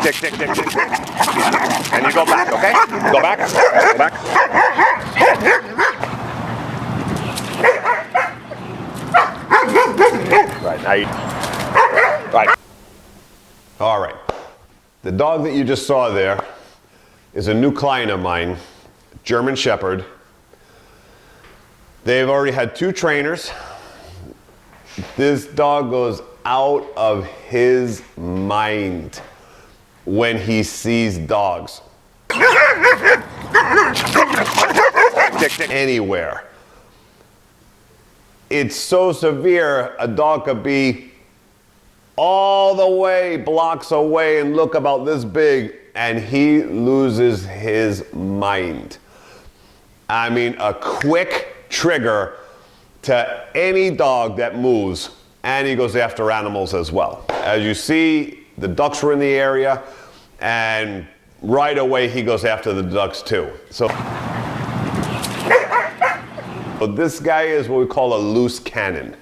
Tick, tick, tick, tick. And you go back, okay? Go back. Go back. Right, now you... Right. All right. The dog that you just saw there is a new client of mine, German Shepherd. They've already had 2 trainers. This dog goes out of his mind when he sees dogs. Anywhere. It's so severe, a dog could be all the way, blocks away, and look about this big, and he loses his mind. I mean, a quick trigger to any dog that moves, and he goes after animals as well. As you see, the ducks were in the area, and right away he goes after the ducks too. So this guy is what we call a loose cannon.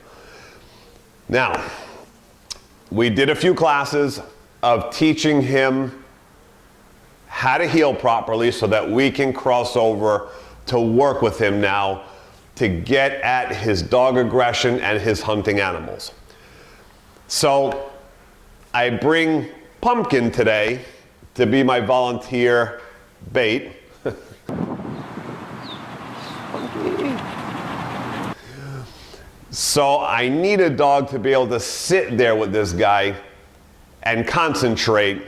Now, we did a few classes of teaching him how to heel properly so that we can cross over to work with him now to get at his dog aggression and his hunting animals. So I bring Pumpkin today to be my volunteer bait. So I need a dog to be able to sit there with this guy and concentrate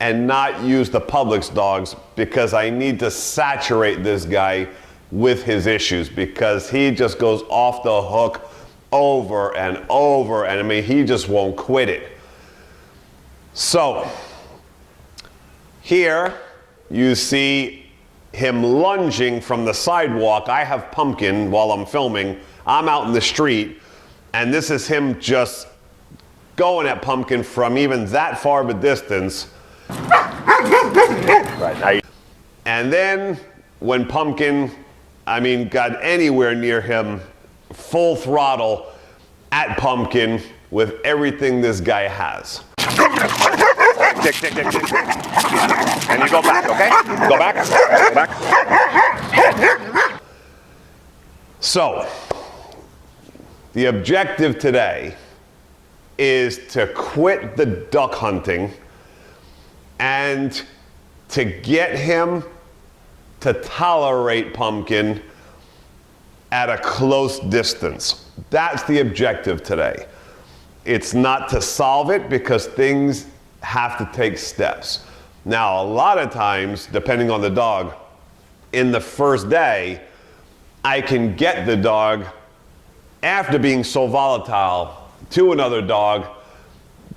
and not use the Publix dogs, because I need to saturate this guy with his issues, because he just goes off the hook over and over, and I mean, he just won't quit it. So here you see him lunging from the sidewalk. I have Pumpkin while I'm filming. I'm out in the street, and this is him just going at Pumpkin from even that far of a distance. Right, now and then when Pumpkin, got anywhere near him, full throttle at Pumpkin with everything this guy has. Tick, tick, tick, tick. And you go back, okay? Go back, go back. So, the objective today is to quit the duck hunting and to get him to tolerate Pumpkin at a close distance. That's the objective today. It's not to solve it, because things have to take steps. Now, a lot of times, depending on the dog, in the first day, I can get the dog, after being so volatile, to another dog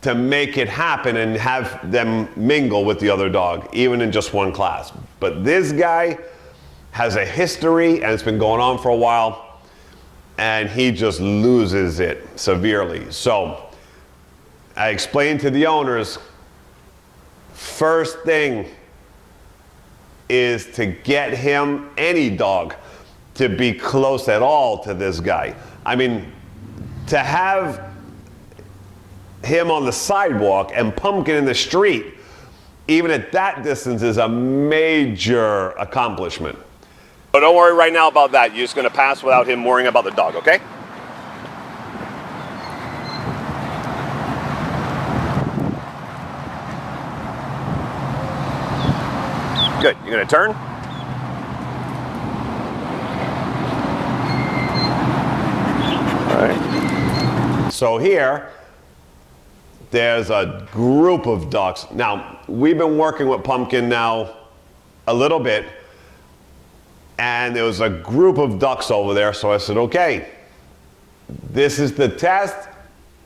to make it happen and have them mingle with the other dog, even in just one class. But this guy has a history, and it's been going on for a while, and he just loses it severely. So I explained to the owners, first thing is to get him, any dog, to be close at all to this guy. I mean, to have him on the sidewalk and Pumpkin in the street, even at that distance, is a major accomplishment. So don't worry right now about that. You're just going to pass without him worrying about the dog, okay? Good. You're going to turn. All right. So here, there's a group of ducks. Now, we've been working with Pumpkin now a little bit, and there was a group of ducks over there, so I said, okay, this is the test,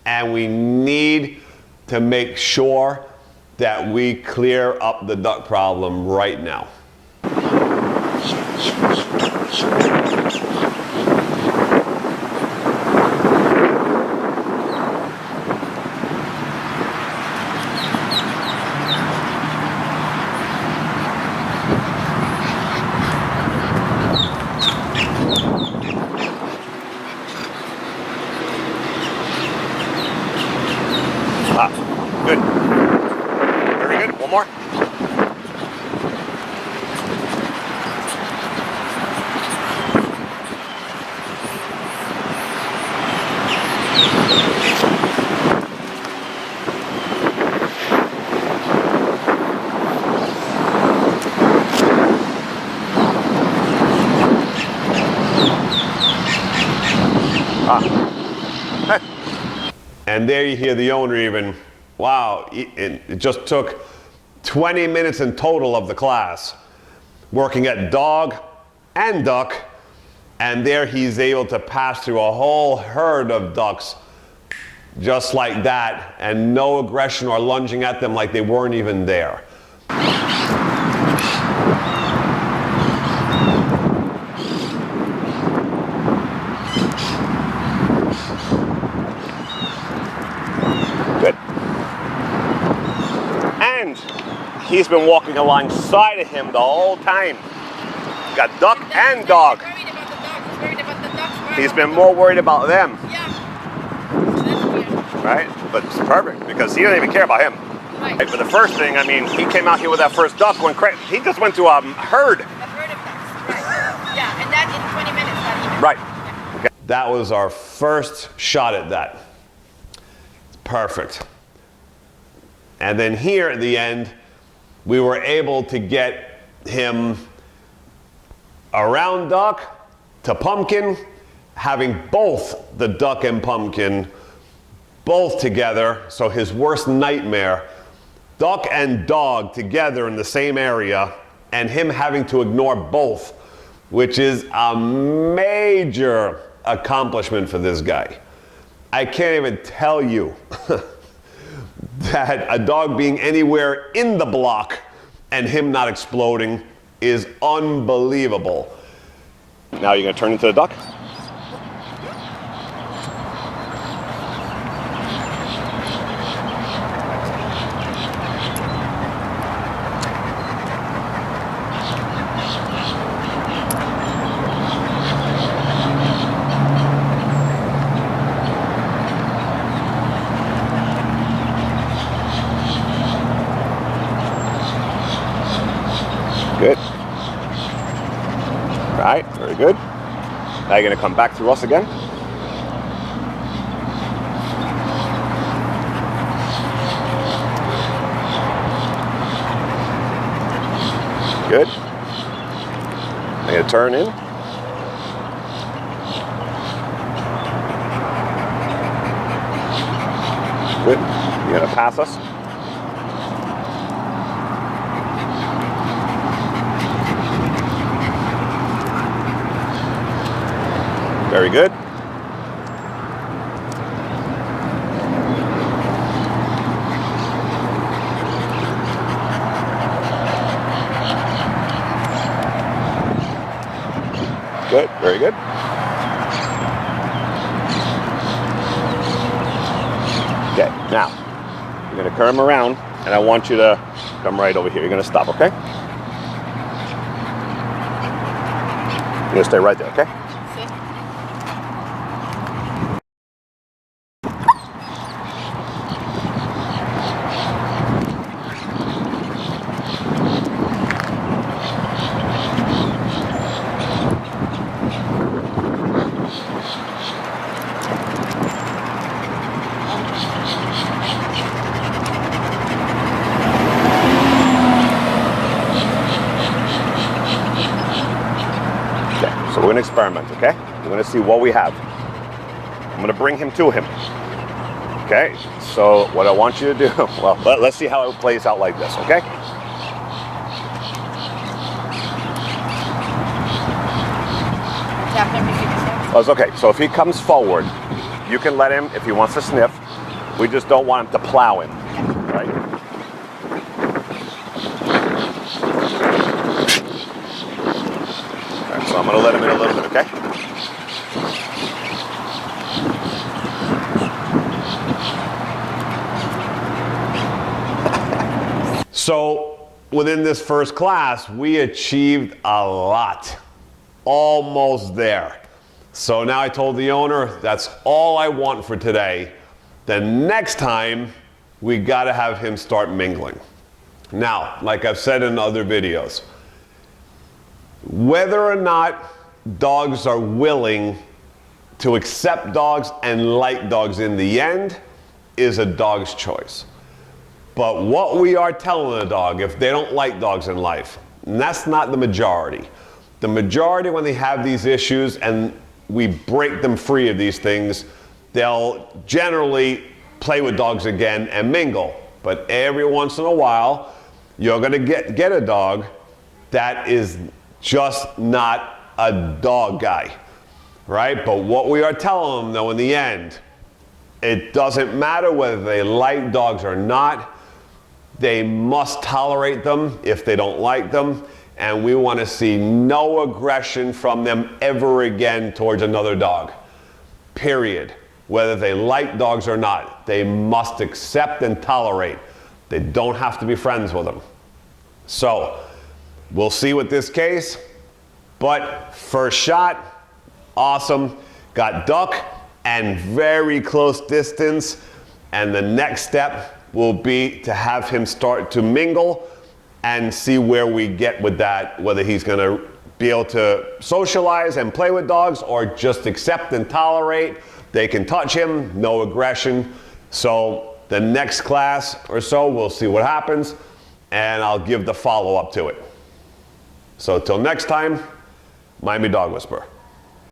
and we need to make sure that we clear up the duck problem right now. Good. Very good. one more. And there you hear the owner even, wow, it just took 20 minutes in total of the class, working at dog and duck, and there he's able to pass through a whole herd of ducks just like that, and no aggression or lunging at them like they weren't even there. He's been walking alongside of him the whole time. Got duck and dog. He's been more worried about them. Yeah. Right? But it's perfect because he doesn't even care about him. Right. But the first thing, I mean, he came out here with that first duck when he just went to a herd. A herd of ducks. Right. Yeah, and that in 20 minutes, not even. Right. Yeah. Okay. That was our first shot at that. It's perfect. And then here at the end, we were able to get him around duck to pumpkin, having both the duck and pumpkin both together. So his worst nightmare, duck and dog together in the same area, and him having to ignore both, which is a major accomplishment for this guy. I can't even tell you that a dog being anywhere in the block and him not exploding is unbelievable. Now you're gonna turn into the duck? Good. Right, very good. Now you're gonna come back through us again. Good. I'm gonna turn in. Good. You're gonna pass us. Very good. Good, very good. Okay, now, you're gonna turn him around, and I want you to come right over here. You're gonna stop, okay? You're gonna stay right there, okay? So we're gonna experiment, okay? We're gonna see what we have. I'm gonna bring him to him. Okay, so what I want you to do, well, let's see how it plays out like this, okay? Oh, it's okay, so if he comes forward, you can let him if he wants to sniff. We just don't want him to plow him, right? So I'm going to let him in a little bit, okay? So within this first class, we achieved a lot. Almost there. So now I told the owner, that's all I want for today. Then next time, we got to have him start mingling. Now, like I've said in other videos, whether or not dogs are willing to accept dogs and like dogs in the end is a dog's choice. But what we are telling a dog if they don't like dogs in life, and that's not the majority. The majority, when they have these issues and we break them free of these things, they'll generally play with dogs again and mingle. But every once in a while, you're gonna get a dog that is just not a dog guy, right? But what we are telling them though in the end, it doesn't matter whether they like dogs or not, they must tolerate them if they don't like them, and we want to see no aggression from them ever again towards another dog, period. Whether they like dogs or not, they must accept and tolerate. They don't have to be friends with them. So, we'll see with this case, but first shot, awesome. Got duck and very close distance, and the next step will be to have him start to mingle and see where we get with that, whether he's gonna be able to socialize and play with dogs or just accept and tolerate. They can touch him, no aggression. So the next class or so, we'll see what happens, and I'll give the follow-up to it. So till next time, Miami Dog Whisperer.